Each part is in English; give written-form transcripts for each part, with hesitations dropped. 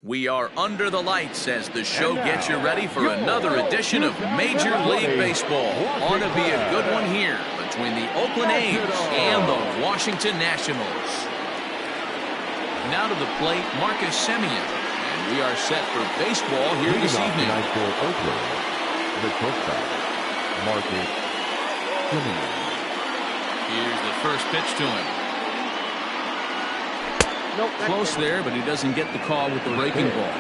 We are under the lights as the show gets you ready for another edition of Major League Baseball. Ought to be a good one here between the Oakland A's and the Washington Nationals. Now to the plate, Marcus Semien. And we are set for baseball here this evening. For Oakland, the shortstop, Marcus Semien. Here's the first pitch to him. Close there, but he doesn't get the call with the breaking ball.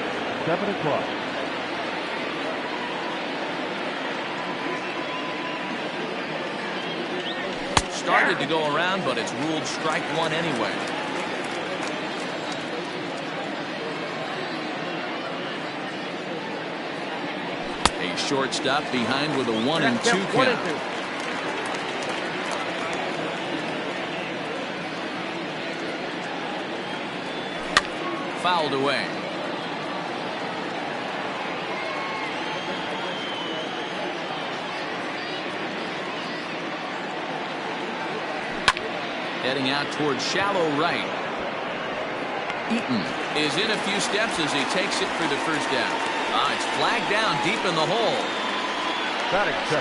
7 o'clock. Started to go around, but it's ruled strike one anyway. A shortstop behind with a 1-2 count. Fouled away. Heading out towards shallow right. Eaton is in a few steps as he takes it for the first down. It's flagged down deep in the hole.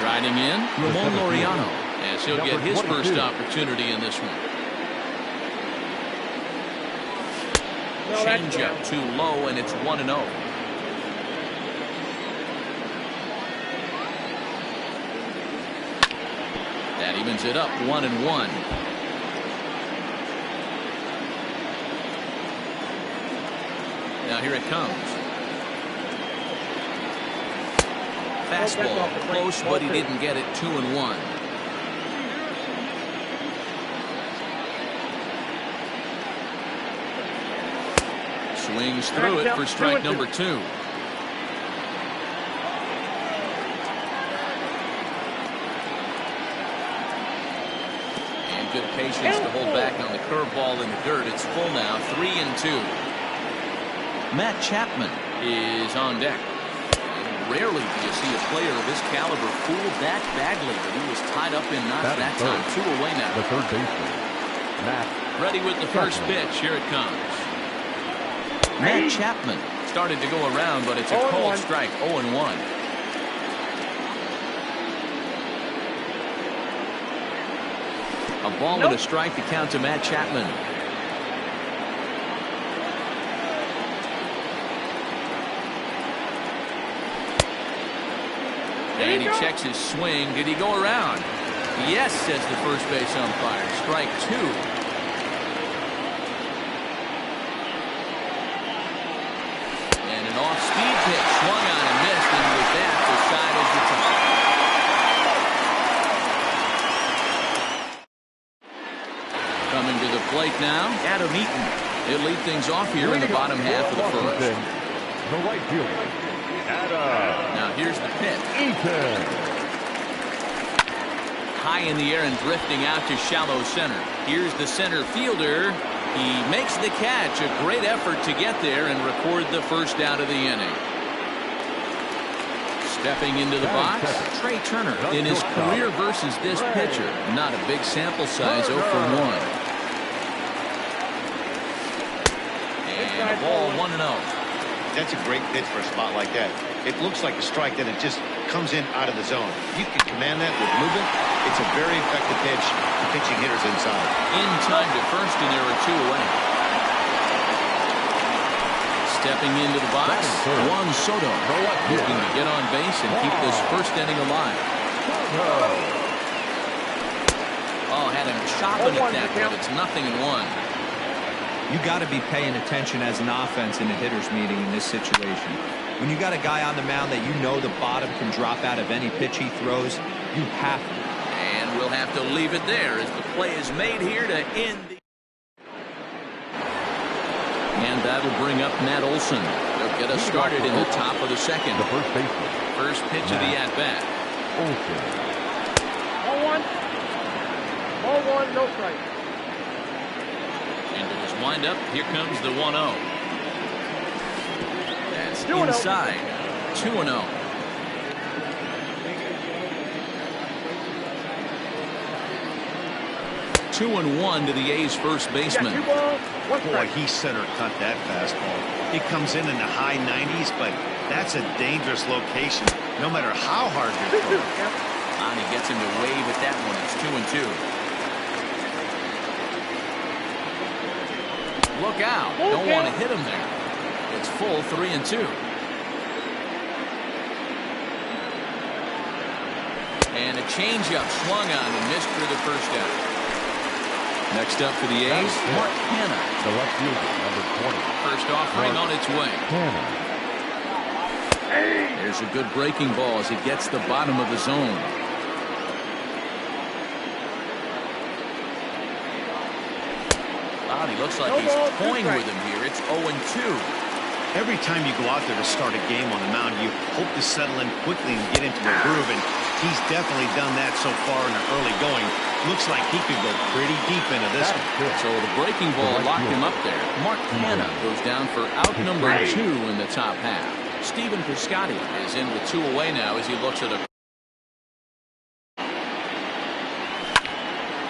Riding in, Ramon Laureano, as he'll get his first opportunity in this one. Changeup too low, and it's 1-0. That evens it up 1-1. Now here it comes. Fastball close, but he didn't get it. 2-1. Swings through it for strike number 2. And good patience to hold back on the curveball in the dirt. It's full now, 3-2. Matt Chapman is on deck. And rarely do you see a player of his caliber fooled that badly, but he was tied up in knots that time. 2 away now. The third baseman, Matt. Ready with the first pitch. Here it comes. Matt Chapman started to go around, but it's a cold strike. 0-1. A ball and a strike to count to Matt Chapman. And he checks his swing. Did he go around? Yes, says the first base umpire. Strike 2. Off-speed pitch, swung on and missed, and with that, the side is retired. Coming to the plate now, Adam Eaton. He'll lead things off here in the bottom half of the first. The right fielder, Adam. Now here's the pitch. Eaton. High in the air and drifting out to shallow center. Here's the center fielder. He makes the catch. A great effort to get there and record the first out of the inning. Stepping into the box, Trey Turner in his career versus this pitcher. Not a big sample size, 0 for 1. And a ball, 1-0. That's a great pitch for a spot like that. It looks like a strike, then it just comes in out of the zone. You can command that with movement. It's a very effective pitch for pitching hitters inside. In time to first, and there are 2 away. Stepping into the box, Juan Soto looking to get on base and keep this first inning alive. Oh, had him chopping at that, but it's 0-1. You got to be paying attention as an offense in a hitter's meeting in this situation. When you got a guy on the mound that you know the bottom can drop out of any pitch he throws, you have to. And we'll have to leave it there as the play is made here to end the... And that'll bring up Matt Olson. They'll get us started in the top of the second. The first baseman. First pitch of the at-bat. Olson. 0-1. 0-1, no strike. Into his windup, here comes the 1-0. That's inside. 2-0. 2-1 to the A's first baseman. Two balls, one Boy, strike. he center cut that fastball. It comes in the high 90s, but that's a dangerous location, no matter how hard you're throwing. And he gets him to wave at that one. It's 2-2. Look out. Don't want to hit him there. It's full 3-2. And a changeup swung on and missed for the first out. Next up for the A's, Mark Hanna. The left fielder, number 20. First offering on its way. Hanna. There's a good breaking ball as it gets the bottom of the zone. Wow, he looks like he's toying with him here. It's 0-2. Every time you go out there to start a game on the mound, you hope to settle in quickly and get into a groove, and he's definitely done that so far in the early going. Looks like he could go pretty deep into this one. So the breaking ball locked him up there. Mark Hanna goes down for out number 2 in the top half. Stephen Piscotty is in with 2 away now as he looks at a...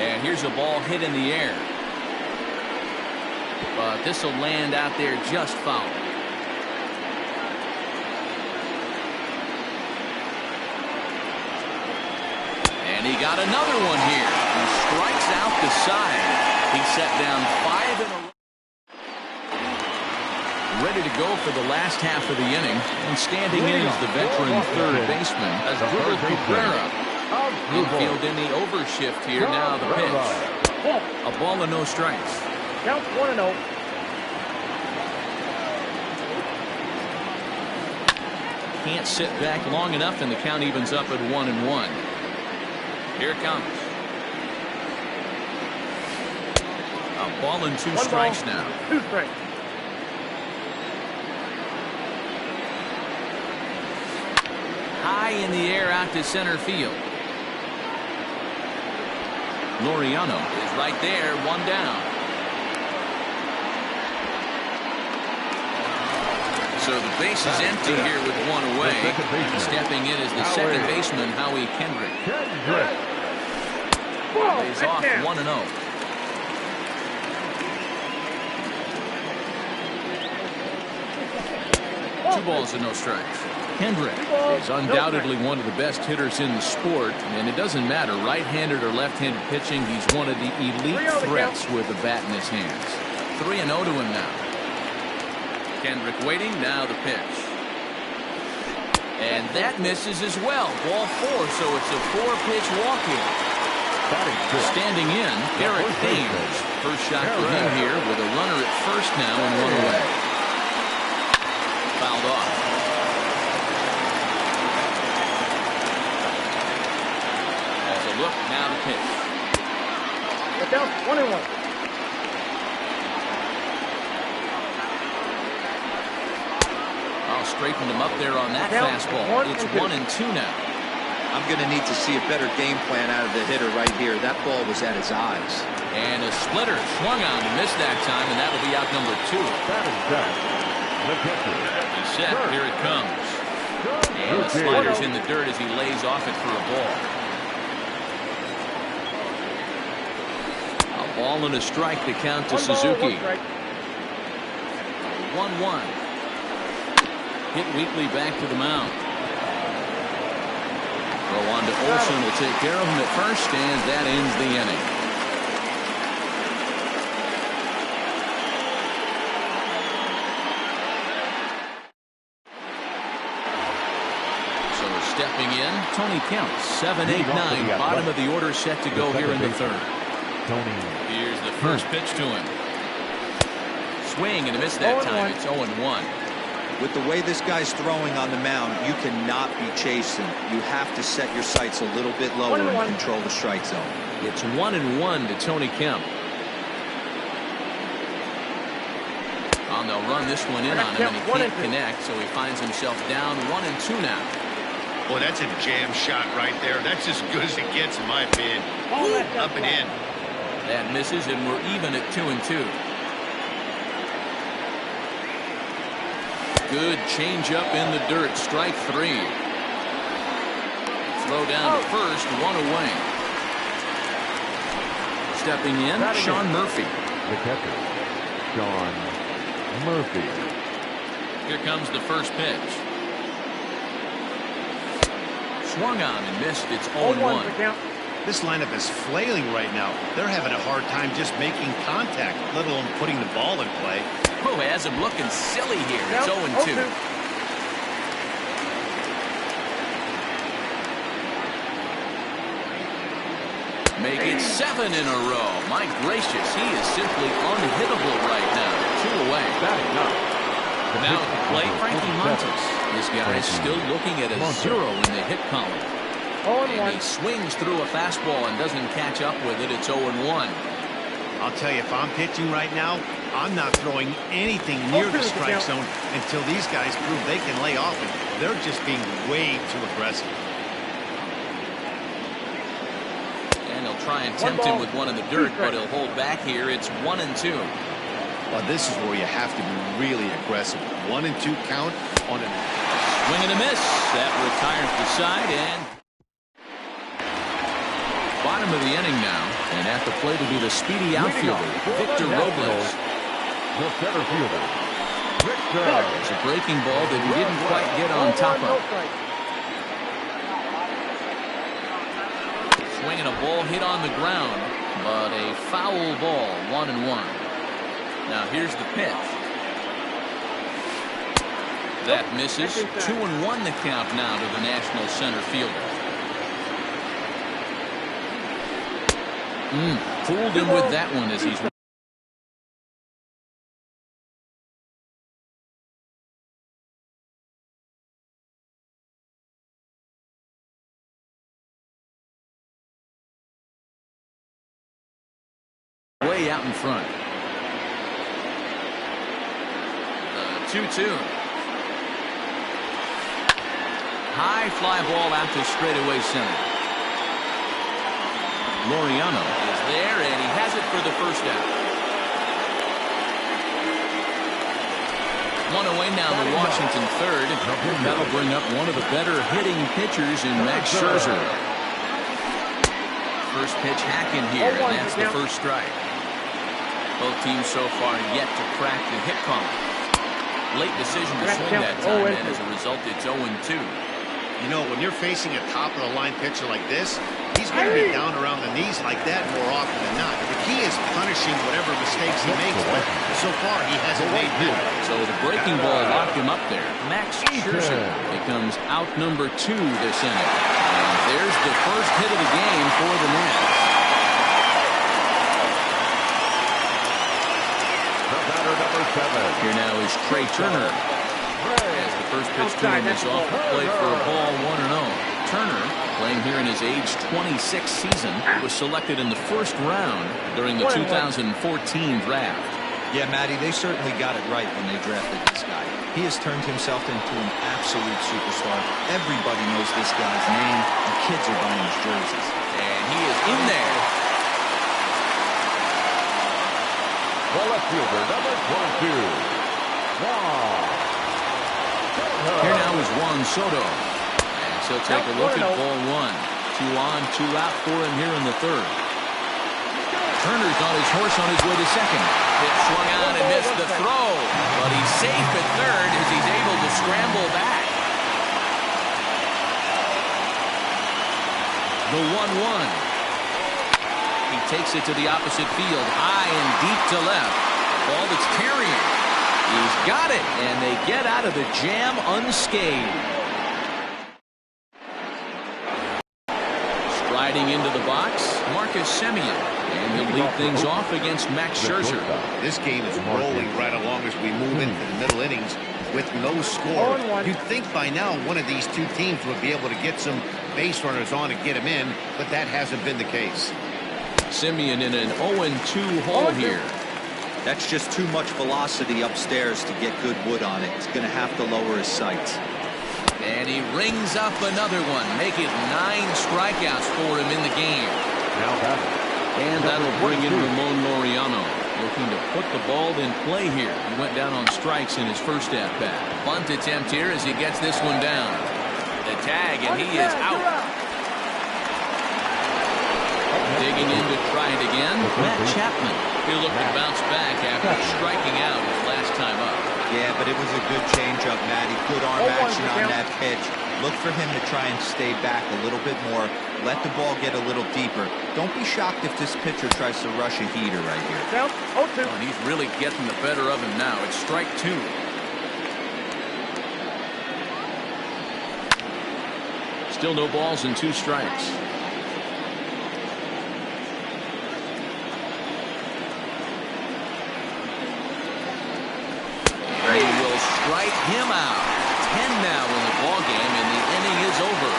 And here's a ball hit in the air. But this will land out there just foul. And he got another one here. He strikes out the side. He set down 5 in a row. Ready to go for the last half of the inning. And standing in is the veteran third baseman as Dribble Cabrera. Infield in the overshift here. Now the pitch. A ball and no strikes. Count 1-0. Can't sit back long enough, and the count evens up at 1-1. Here it comes. A ball and 2 strikes now. 2 strikes. High in the air out to center field. Laureano is right there, 1 down. So the base is empty here with 1 away. Stepping in is the second baseman, Howie Kendrick. Lays off 1-0. 2 balls and no strikes. Kendrick is undoubtedly one of the best hitters in the sport, and it doesn't matter right-handed or left-handed pitching. He's one of the elite threats with a bat in his hands. 3-0 to him now. Kendrick waiting, now the pitch. And that misses as well. Ball 4, so it's a 4-pitch walk-in. Standing in, Eric Thames. First shot for him here with a runner at first now and 1 away. Fouled off. As a look, now the pitch. Get down 1-1. Straightened him up there on that fastball. It's 1-2 now. I'm going to need to see a better game plan out of the hitter right here. That ball was at his eyes. And a splitter swung on and missed that time, and that'll be out number 2. He's set. Here it comes. And the slider's in the dirt as he lays off it for a ball. A ball and a strike to count to Suzuki. 1-1. Hit weakly back to the mound. Throw on to Olsen will take care of him at first, and that ends the inning. So stepping in, Tony Kemp, 7, 8, 9, bottom of the order set to go here in the third. Here's the first pitch to him. Swing and a miss that time. It's 0-1. With the way this guy's throwing on the mound, you cannot be chasing. You have to set your sights a little bit lower and control the strike zone. It's 1-1 to Tony Kemp. And they'll run this one in on him, and he can't connect, so he finds himself down 1-2 now. Boy, that's a jam shot right there. That's as good as it gets, in my opinion. Up and in. That misses, and we're even at 2-2. Good change-up in the dirt. Strike 3. Throw down to first, 1 away. Stepping in, Sean Murphy. The catcher, Sean Murphy. Here comes the first pitch. Swung on and missed. It's 0-1. This lineup is flailing right now. They're having a hard time just making contact, let alone putting the ball in play. Oh, has him looking silly here. It's 0-2. Make it 7 in a row. My gracious, he is simply unhittable right now. 2 away. Now at the plate, Frankie Montes. This guy is still looking at a 0 in the hit column. And he swings through a fastball and doesn't catch up with it. It's 0-1. I'll tell you, if I'm pitching right now, I'm not throwing anything near the strike zone until these guys prove they can lay off it. They're just being way too aggressive. And he'll try and tempt him with one in the dirt, but he'll hold back here. It's 1-2. Well, this is where you have to be really aggressive. 1-2 count on a swing and a miss. That retires the side, and bottom of the inning now, and at the plate will be the speedy outfielder, Victor Robles. The center fielder, Victor. It's a breaking ball that he didn't quite get on top of. Swinging a ball hit on the ground, but a foul ball, 1-1. Now here's the pitch. That misses. 2-1 the count now to the National center fielder. Fooled him with that one as he's way out in front. 2-2. High fly ball out to straightaway center. Laureano is there, and he has it for the first out. 1 away now in the Washington third. That'll bring up one of the better hitting pitchers in Max Scherzer. First pitch hacking here, and that's the first strike. Both teams so far yet to crack the hit column. Late decision to swing that time, and as a result, it's 0-2. You know, when you're facing a top-of-the-line pitcher like this, he's going to be down around the knees like that more often than not. The key is punishing whatever mistakes he makes, but so far he hasn't made them. So the breaking ball locked him up there. Max Scherzer becomes out number 2 this inning. And there's the first hit of the game for the Nats. Batter number 7. Here now is Trey Turner. As the first pitch to him is off the plate for a ball, 1-0. Turner, playing here in his age 26 season, was selected in the first round during the 2014 draft. Yeah, Matty, they certainly got it right when they drafted this guy. He has turned himself into an absolute superstar. Everybody knows this guy's name, and kids are buying his jerseys. And he is in there. The left fielder, number 22. Here now is Juan Soto. And so take a look at ball 1. 2 on, 2 out for him here in the third. Turner's on his horse on his way to second. It swung on and missed the throw. But he's safe at third as he's able to scramble back. The 1-1. He takes it to the opposite field, high and deep to left. Ball that's carrying. He's got it, and they get out of the jam unscathed. Striding into the box, Marcus Semien, and he'll lead things off against Max Scherzer. This game is rolling right along as we move into the middle innings with no score. You'd think by now one of these two teams would be able to get some base runners on and get them in, but that hasn't been the case. Semien in an 0-2 hole here. That's just too much velocity upstairs to get good wood on it. He's going to have to lower his sights. And he rings up another one, making 9 strikeouts for him in the game. And that'll bring in Ramon Laureano, looking to put the ball in play here. He went down on strikes in his first at-bat. Bunt attempt here as he gets this one down. The tag, and he is out. Digging in to try it again, Matt Chapman. He'll look to bounce back after striking out his last time up. Yeah, but it was a good changeup, Matty. Good arm action on that pitch. Look for him to try and stay back a little bit more. Let the ball get a little deeper. Don't be shocked if this pitcher tries to rush a heater right here. Count 0-2. And he's really getting the better of him now. It's strike 2. Still no balls and 2 strikes. They will strike him out. 10 now in the ball game, and the inning is over.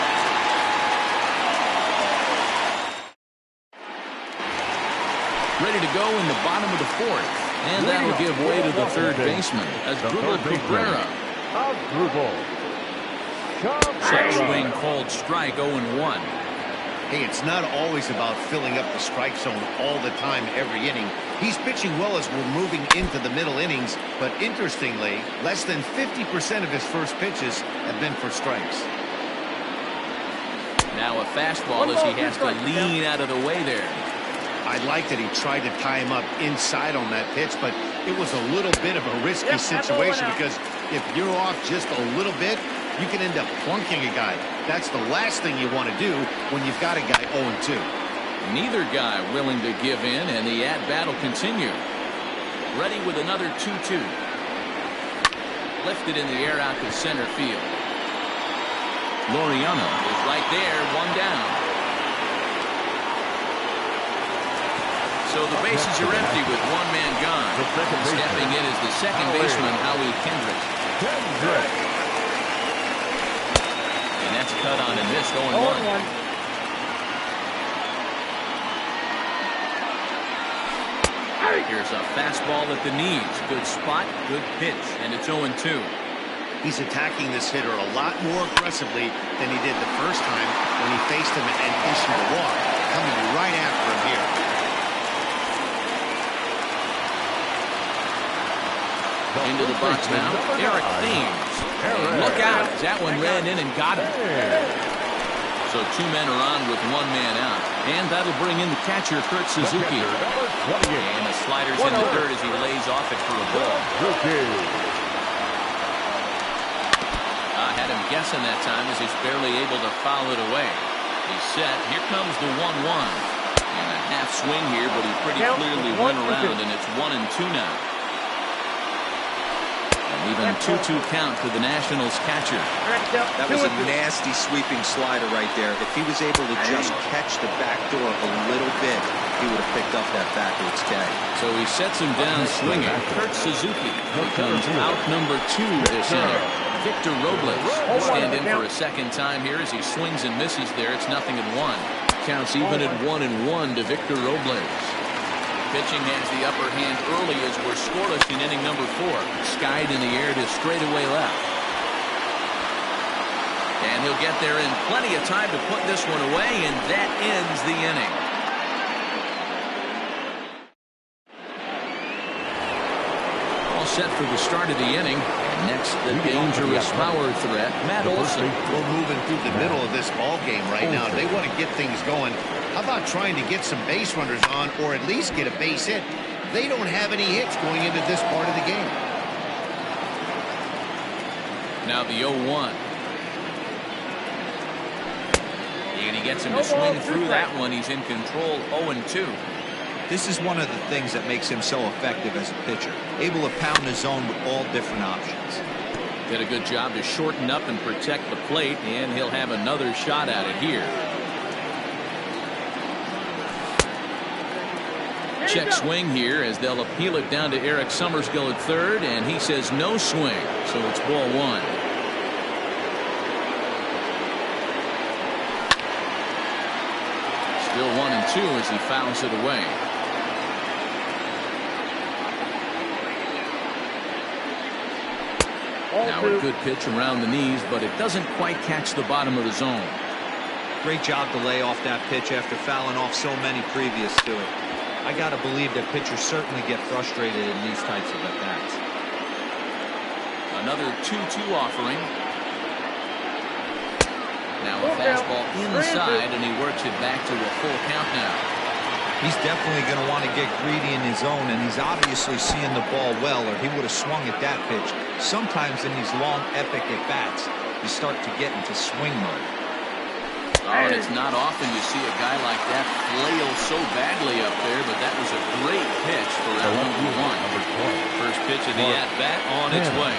Ready to go in the bottom of the 4th, and that'll give way to the third baseman as Asdrubal Cabrera. Check swing called strike 0-1. Hey, it's not always about filling up the strike zone all the time, every inning. He's pitching well as we're moving into the middle innings, but interestingly, less than 50% of his first pitches have been for strikes. Now a fastball as he has to lean out of the way there. I like that he tried to tie him up inside on that pitch, but it was a little bit of a risky situation because if you're off just a little bit, you can end up plunking a guy. That's the last thing you want to do when you've got a guy 0-2. Neither guy willing to give in, and the at-bat will continue. Ready with another 2-2. Lifted in the air out to center field. Laureano is right there, 1 down. So the bases are empty with 1 man gone. And stepping in is the second baseman, Howie Kendrick. And that's cut on and missed 0-1. Here's a fastball at the knees. Good spot, good pitch, and it's 0-2. He's attacking this hitter a lot more aggressively than he did the first time when he faced him and issued a walk. Coming right after him here. Into the box now, Eric Thames. Look out, as that one ran in and got him. So 2 men are on with 1 man out. And that'll bring in the catcher, Kurt Suzuki. And the slider's in the dirt as he lays off it for a ball. I had him guessing that time as he's barely able to foul it away. He's set. Here comes the 1-1. And a half swing here, but he pretty clearly went around, and it's 1-2 now. Even 2-2 count to the Nationals catcher. That was a nasty sweeping slider right there. If he was able to just catch the back door a little bit, he would have picked up that backwards K. So he sets him down swinging. Kurt Suzuki becomes out number 2 this inning. Victor Robles will stand in for a second time here as he swings and misses there. It's 0-1. Counts even at 1-1 to Victor Robles. Pitching has the upper hand early as we're scoreless in inning number 4. Skied in the air to straightaway left. And he'll get there in plenty of time to put this one away, and that ends the inning. All set for the start of the inning. And next, the dangerous power threat, Matt Olson. We're moving through the middle of this ball game right now. They want to get things going. How about trying to get some base runners on, or at least get a base hit? They don't have any hits going into this part of the game. Now the 0-1. And he gets him to swing through that one. He's in control, 0-2. This is one of the things that makes him so effective as a pitcher. Able to pound the zone with all different options. Did a good job to shorten up and protect the plate, and he'll have another shot at it here. Check swing here as they'll appeal it down to Eric Summerskill at third, and he says no swing, so it's ball 1. Still 1-2 as he fouls it away. Now a good pitch around the knees, but it doesn't quite catch the bottom of the zone. Great job to lay off that pitch after fouling off so many previous to it. I got to believe that pitchers certainly get frustrated in these types of at-bats. Another 2-2 offering. Now a fastball inside, and he works it back to a full count now. He's definitely going to want to get greedy in his own, and he's obviously seeing the ball well, or he would have swung at that pitch. Sometimes in these long, epic at-bats, you start to get into swing mode. Oh, and it's not often you see a guy like that flail so badly up there, but that was a great pitch for out number one. First pitch of the at-bat on its way.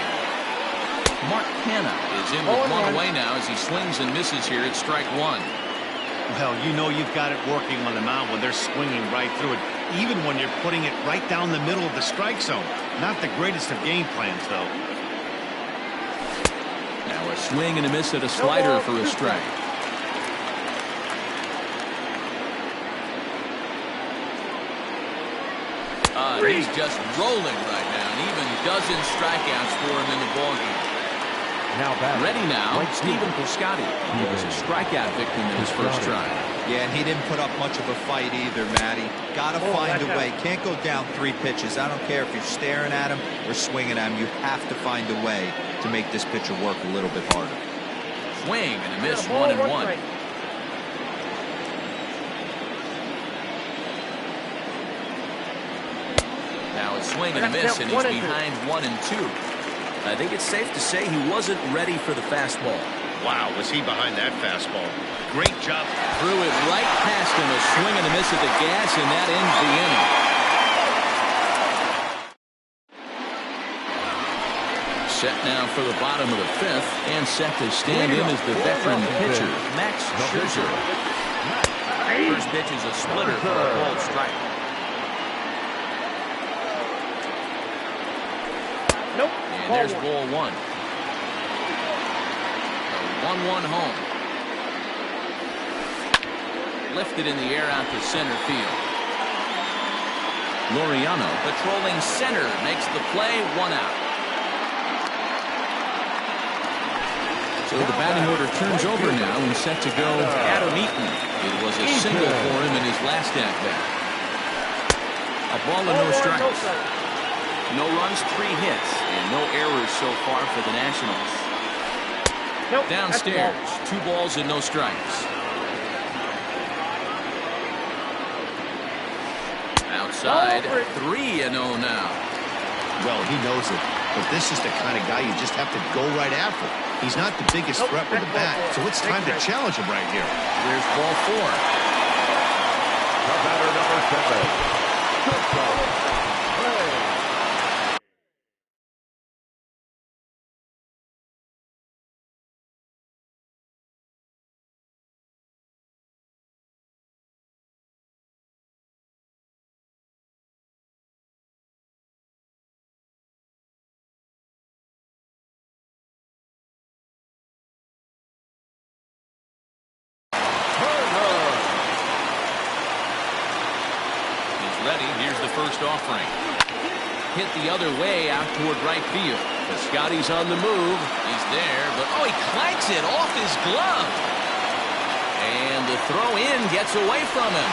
Mark Hanna is in with one away now as he swings and misses here at strike one. Well, you know you've got it working on the mound when they're swinging right through it, even when you're putting it right down the middle of the strike zone. Not the greatest of game plans, though. Now a swing and a miss at a slider for a strike. He's just rolling right now, and even dozens strikeouts for him in the ballgame. Ready now, Stephen Piscotty. He was a strikeout victim in his first try. Yeah, and he didn't put up much of a fight either, Matty. Got to find a way. Can't go down 3 pitches. I don't care if you're staring at him or swinging at him. You have to find a way to make this pitcher work a little bit harder. Swing and a miss, 1-1. Now a swing and a miss, and he's behind 1-2. I think it's safe to say he wasn't ready for the fastball. Wow, was he behind that fastball? Great job. Threw it right past him, a swing and a miss at the gas, and that ends the inning. Set now for the bottom of the 5th, and set to stand in as the veteran pitcher, Max Scherzer. First pitch is a splitter for a ball strike. Nope. And there's ball 1. A 1-1 home. Lifted in the air out to center field. Laureano patrolling center makes the play, 1 out. So the batting order turns over now and set to go Adam Eaton. It was a single for him in his last at-bat. A ball and no strikes. No runs, 3 hits, and no errors so far for the Nationals. Nope, downstairs, 2 balls and no strikes. Outside, 3-0 now. Well, he knows it, but this is the kind of guy you just have to go right after. He's not the biggest threat with the bat, so it's time to challenge him right here. Here's ball 4. The batter, number 7. Good ball. Ready, here's the first offering. Hit the other way out toward right field. Piscotty's on the move. He's there, but oh, he clanks it off his glove. And the throw in gets away from him.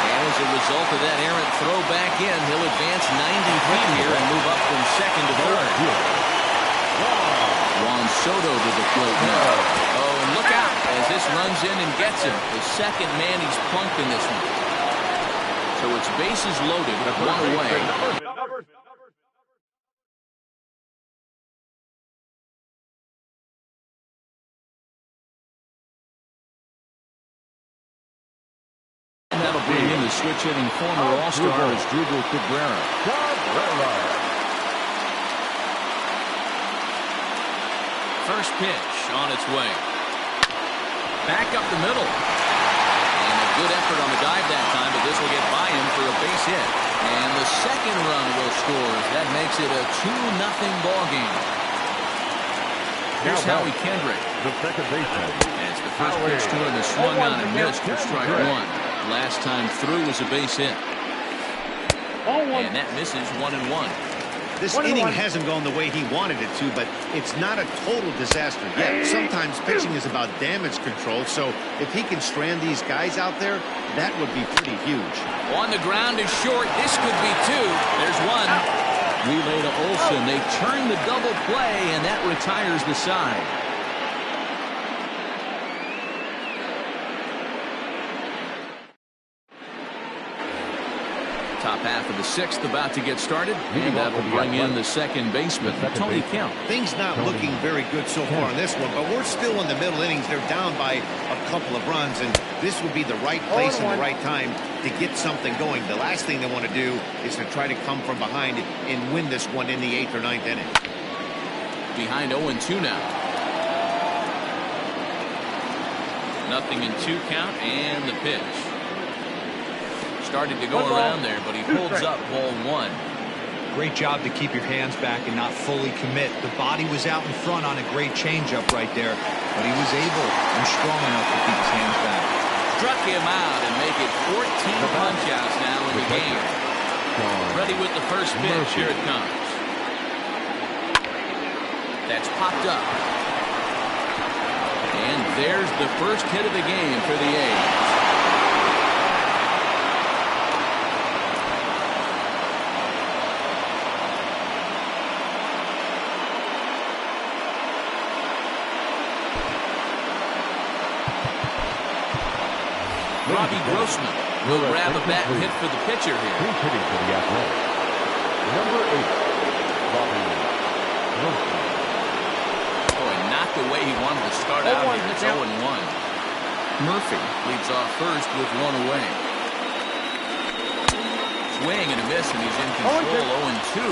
And as a result of that errant throw back in, he'll advance 90 feet here and move up from second to third. Juan Soto to the plate now. Oh, and look out as this runs in and gets him. The second man he's plunked in this one. So it's bases loaded, 1 away. And that'll bring in the switch-hitting former All-Star Asdrubal Cabrera. First pitch on its way. Back up the middle. Good effort on the dive that time, but this will get by him for a base hit. And the second run will score. That makes it a 2-0 ball game. Here's Howie Kendrick. The second baseman. And it's the first pitch to him is swung on and missed for strike 1. Last time through was a base hit. And that misses 1-1. This inning hasn't gone the way he wanted it to, but it's not a total disaster yet. Sometimes pitching is about damage control, so if he can strand these guys out there, that would be pretty huge. On the ground is short. This could be 2. There's 1. Relay to Olsen. They turn the double play, and that retires the side. Top half of the sixth about to get started, and that'll bring in the second baseman, Tony Kemp. Things not looking very good so far in this one, but we're still in the middle innings. They're down by a couple of runs, and this would be the right place and the right time to get something going. The last thing they want to do is to try to come from behind and win this one in the 8th or 9th inning. Behind 0-2 now. 0-2 count, and the pitch. Started to go around there, but he holds up ball 1. Great job to keep your hands back and not fully commit. The body was out in front on a great changeup right there, but he was able and strong enough to keep his hands back. Struck him out and make it 14 punch-outs now in the game. Ready with the first pitch. Here it comes. That's popped up. And there's the first hit of the game for the A's. Robbie Grossman will grab a bat and hit for the pitcher here. He's hitting for the Athletics. Number 8, Robbie Grossman. Oh, and not the way he wanted to start out here. It's 0-1. Murphy leads off first with 1 away. Swing and a miss, and he's in control. 0-2.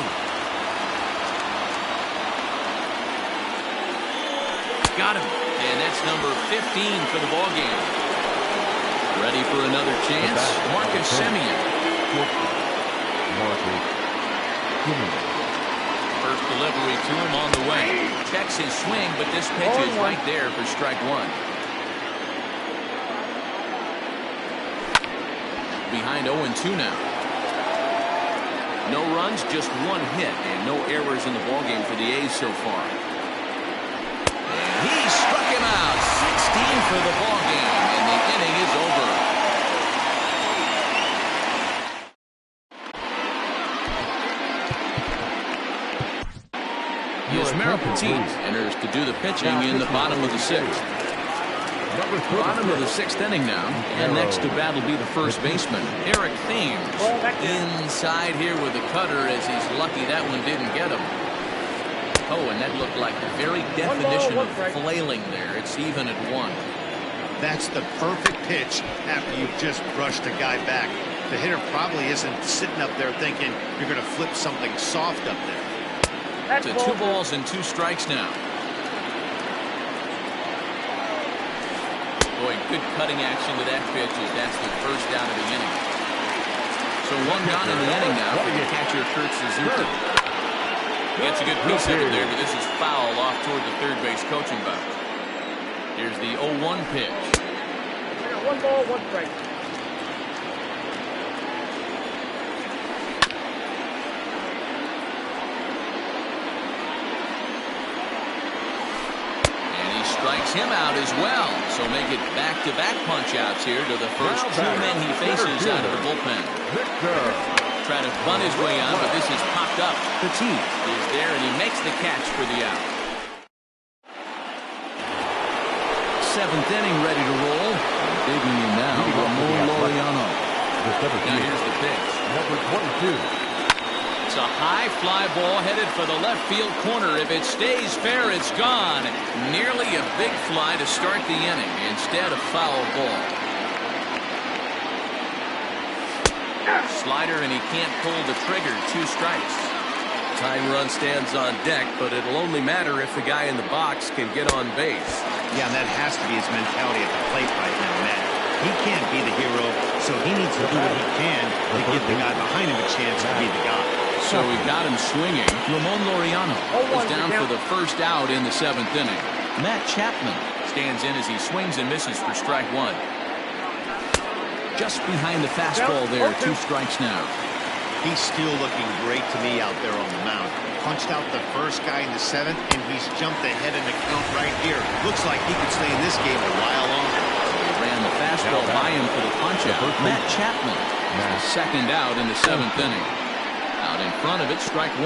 Got him, and that's number 15 for the ball game. Ready for another chance? Marcus Semien. First delivery to him on the way. Checks his swing, but this pitch is right there for strike 1. Behind 0-2 now. No runs, just 1 hit, and no errors in the ballgame for the A's so far. And he struck him out. 16 for the ballgame, and the inning is over. Yasmero Petit enters to do the pitching in the bottom of the 6th. Bottom of the 6th inning now, and next to bat will be the first baseman, Eric Thames. Inside here with the cutter, as he's lucky that one didn't get him. Oh, and that looked like the very definition of flailing there. It's even at 1. That's the perfect pitch after you've just brushed a guy back. The hitter probably isn't sitting up there thinking you're going to flip something soft up there. To 2 balls and 2 strikes now. Boy, good cutting action to that pitch as that's the first out of the inning. So 1 gone in the inning now for the catcher, Kurt Suzuki. Gets a good piece of it there, but this is foul off toward the third base coaching box. Here's the 0-1 pitch. 1 ball, 1 strike. Strikes him out as well. So make it back-to-back punch-outs here to the first 2 men he faces out of the bullpen. Trying to bunt his way on, but this is popped up. Petit is there, and he makes the catch for the out. 7th inning ready to roll. Digging in now, Ramon Laureano. Now here's the pitch. Number 22. It's a high fly ball headed for the left field corner. If it stays fair, it's gone. Nearly a big fly to start the inning. Instead, a foul ball. Slider, and he can't pull the trigger. 2 strikes. Tying run stands on deck, but it'll only matter if the guy in the box can get on base. Yeah, and that has to be his mentality at the plate right now, Matt. He can't be the hero, so he needs to do what he can to give the guy behind him a chance to be the guy. So we got him swinging. Ramon Laureano is down for the first out in the 7th inning. Matt Chapman stands in as he swings and misses for strike 1. Just behind the fastball there, 2 strikes now. He's still looking great to me out there on the mound. Punched out the first guy in the 7th, and he's jumped ahead in the count right here. Looks like he could stay in this game a while longer. So he ran the fastball by him for the punch-out. Matt Chapman is the second out in the 7th inning. Out in front of it, strike 1.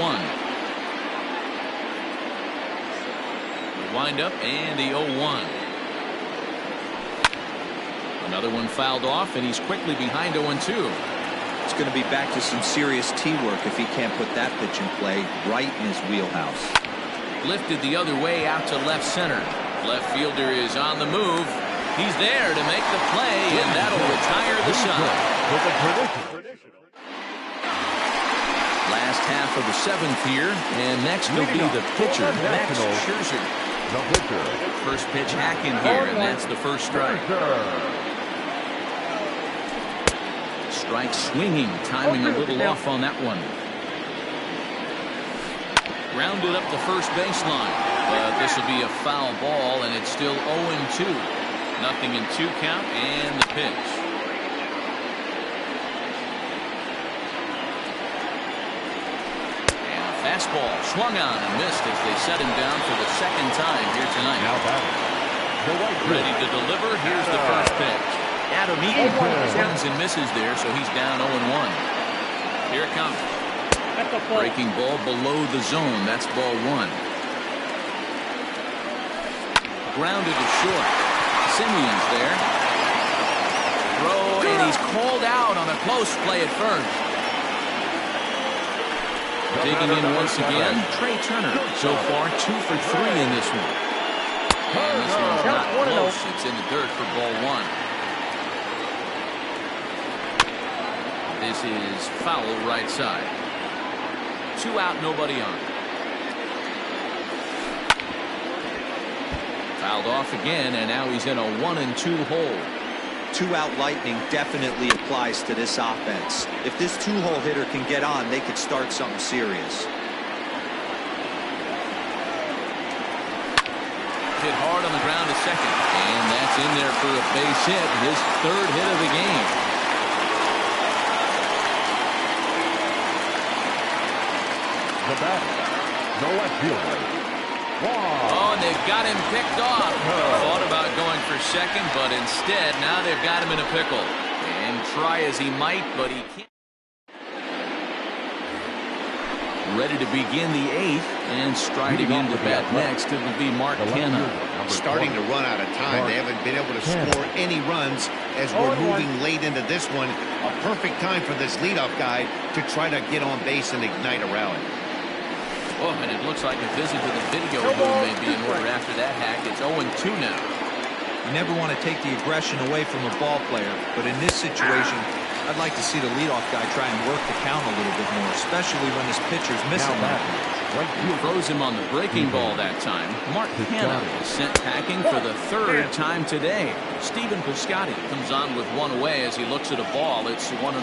The windup and the 0-1. Another one fouled off, and he's quickly behind 0-2. It's going to be back to some serious tee work if he can't put that pitch in play right in his wheelhouse. Lifted the other way out to left center. Left fielder is on the move. He's there to make the play, and that'll retire the side. Last half of the seventh here, and next will be the pitcher, Max Scherzer. The pitcher. First pitch hacking here, and that's the first strike. Strike swinging, timing a little off on that one. Grounded up the first baseline, but this will be a foul ball, and it's still 0-2. Nothing in 2 count, and the pitch. And a fastball swung on and missed as they set him down for the second time here tonight. Now batting. The white Ready to deliver. Here's the first pitch. Adam Eaton swings and misses there, so he's down 0-1. Here it comes. Breaking ball below the zone. That's ball 1. Grounded to short. Simeon's there. Throw, and he's called out on a close play at first. Digging in once again, Trey Turner. So far, 2 for 3 in this one. And this one's not close. It's in the dirt for ball 1. This is foul right side. 2 out, nobody on. Fouled off again, and now he's in a 1-2 hole. 2 out lightning definitely applies to this offense. If this 2-hole hitter can get on, they could start something serious. Hit hard on the ground to second, and that's in there for a base hit, his 3rd hit of the game. The batter. The left fielder. Oh, and they've got him picked off. Thought about going for second, but instead, now they've got him in a pickle. And try as he might, but he can't. Ready to begin the 8th, and striding into bat next, it will be Mark Canha. Starting to run out of time. They haven't been able to score any runs as we're moving late into this one. A perfect time for this leadoff guy to try to get on base and ignite a rally. Oh, and it looks like a visit to the video booth may be in order after that hack. It's 0-2 now. You never want to take the aggression away from a ball player, but in this situation, I'd like to see the leadoff guy try and work the count a little bit more, especially when his pitcher's missing that. Throws him on the breaking ball that time. Mark Canha is sent packing for the 3rd time today. Stephen Piscotty comes on with 1 away as he looks at a ball. It's 1-0.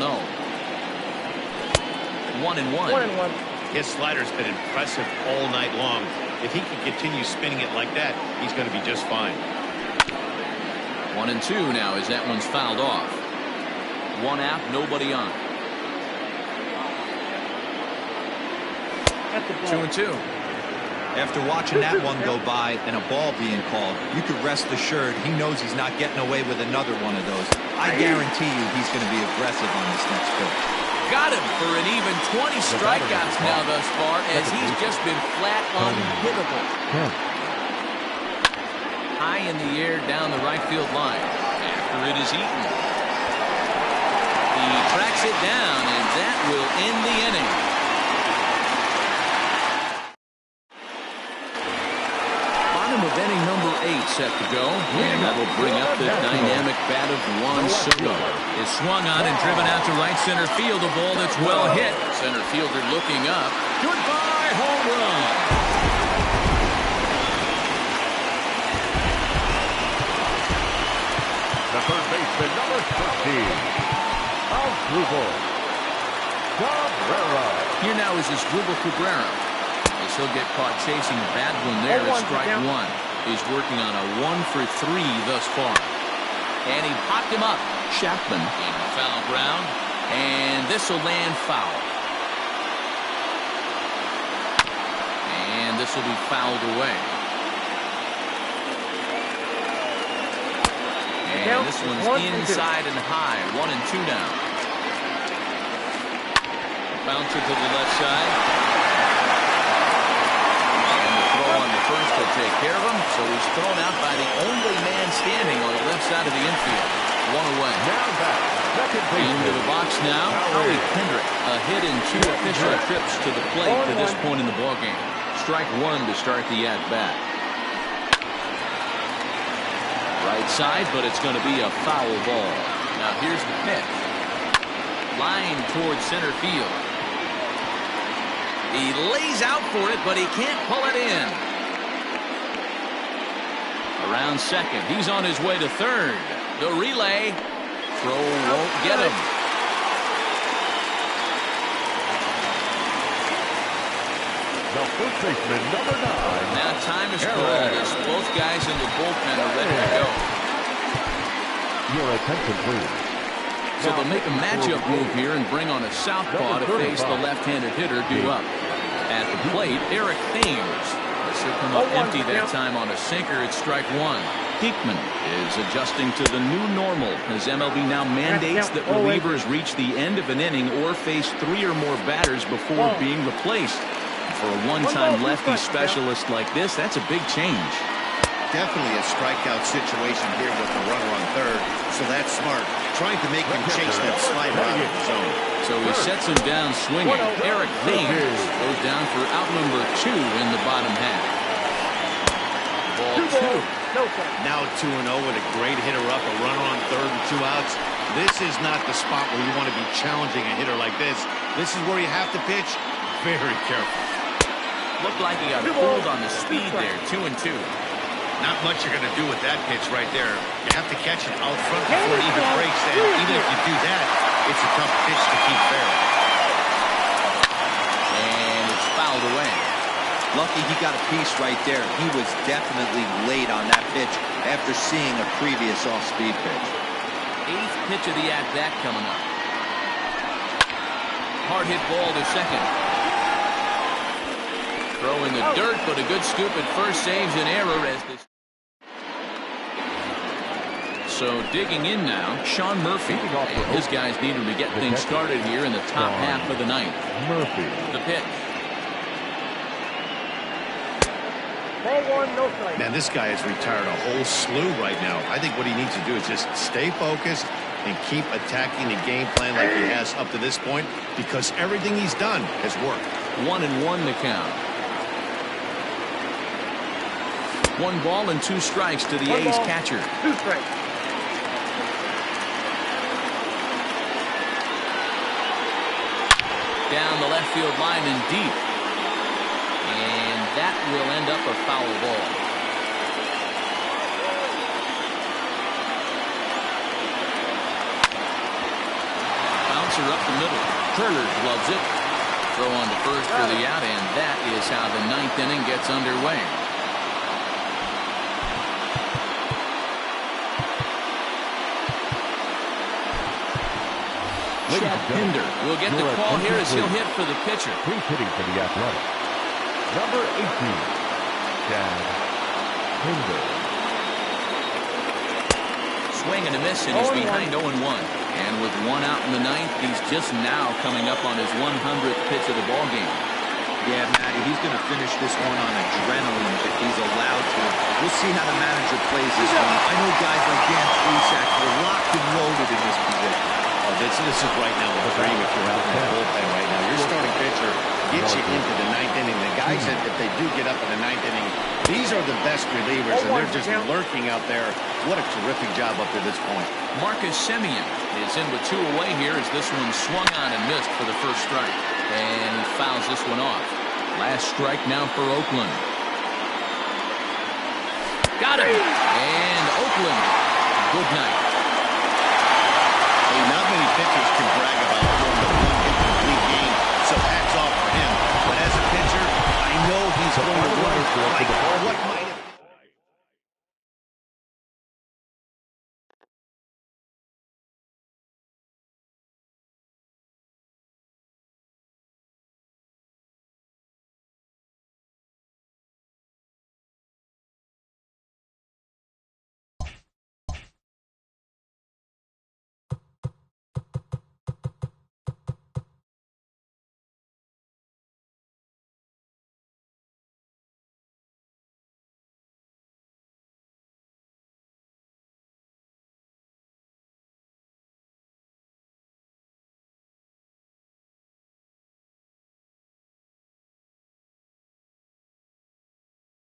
1-1. His slider's been impressive all night long. If he can continue spinning it like that, he's going to be just fine. 1-2 now as that one's fouled off. 1 out, nobody on. 2-2. After watching that one go by and a ball being called, you could rest assured he knows he's not getting away with another one of those. I guarantee you he's going to be aggressive on this next pitch. Got him for an even 20 strikeouts now thus far, as he's just been flat unhittable. High in the air down the right field line. After it is Eaton. He tracks it down, and that will end the inning. Bottom of inning number 8 set to go, and that'll bring up the dynamic bat of Juan Soto. Is swung on and driven out to right center field. A ball that's well hit. Center fielder looking up. Goodbye, home run. The third baseman, number 13. Asdrubal Cabrera. Here now is Asdrubal Cabrera. As he'll get caught chasing a bad one there at strike 1. He's working on a 1 for 3 thus far. And he popped him up. Chapman in the foul ground. And this will land foul. And this will be fouled away. And this one's inside and high. 1-2 now. Bouncer to the left side. And the throw on the first will take care of him. So he's thrown out by the only man standing on the left side of the infield. One away. Now back. Second baseman. Into the box now. Howie Kendrick. A hit in 2 official trips to the plate to this point in the ballgame. Strike 1 to start the at-bat. Right side, but it's going to be a foul ball. Now here's the pitch. Line towards center field. He lays out for it, but he can't pull it in. Around second. He's on his way to third. The relay. Throw won't get him. The first baseman, number 9. Now time is called as both guys in the bullpen are ready to go. Your attention, please. So they'll make a matchup move here and bring on a southpaw to face the left-handed hitter due up. At the plate, Eric Thames. He'll come up empty that time on a sinker. It's strike 1. Hickman is adjusting to the new normal as MLB now mandates that relievers reach the end of an inning or face 3 or more batters before being replaced. For a one-time lefty specialist like this, that's a big change. Definitely a strikeout situation here with the runner on third, so that's smart. Trying to make him chase that slider out of the zone. So he sets him down swinging. Eric Thames goes down for out number 2 in the bottom half. Ball 2. Now 2-0 with a great hitter up, a runner on third and 2 outs. This is not the spot where you want to be challenging a hitter like this. This is where you have to pitch very careful. Looked like he got pulled on the speed there. 2-2. Not much you're going to do with that pitch right there. You have to catch it out front before it even breaks. And even if you do that, it's a tough pitch to keep fair. And it's fouled away. Lucky he got a piece right there. He was definitely late on that pitch after seeing a previous off-speed pitch. 8th pitch of the at-bat coming up. Hard hit ball to second. Throw in the dirt, but a good scoop at first saves an error as this. So digging in now, Sean Murphy. And his guys need him to get things started here in the top half of the ninth. Murphy. The pitch. Ball 1, no strike. Man, this guy has retired a whole slew right now. I think what he needs to do is just stay focused and keep attacking the game plan like he has up to this point, because everything he's done has worked. 1-1 the count. 1 ball and 2 strikes to the A's catcher. 2 strikes. Down the left field line and deep. And that will end up a foul ball. Bouncer up the middle. Turner gloves it. Throw on to first for the out, and that is how the 9th inning gets underway. Chad Pinder will get the call here as he'll hit for the pitcher. He's hitting for the Athletic. Number 18, Chad Pinder. Swing and a miss, and he's behind 0-1. And with 1 out in the 9th, he's just now coming up on his 100th pitch of the ballgame. Yeah, Matty, he's going to finish this one on adrenaline if he's allowed to. We'll see how the manager plays this one. I know guys like Dan Plesac were locked and loaded in this position. Oh, this is right now a dream if you're out in the bullpen right now. Your starting pitcher gets you into the 9th inning. The guys that if they do get up in the 9th inning, these are the best relievers, and they're just lurking out there. What a terrific job up to this point. Marcus Semien is in with 2 away here as this one swung on and missed for the first strike. And he fouls this one off. Last strike now for Oakland. Got him! And Oakland, good night. Not many pitchers can brag about throwing a one-hit complete game, so hats off for him. But as a pitcher, I know he's going to work like what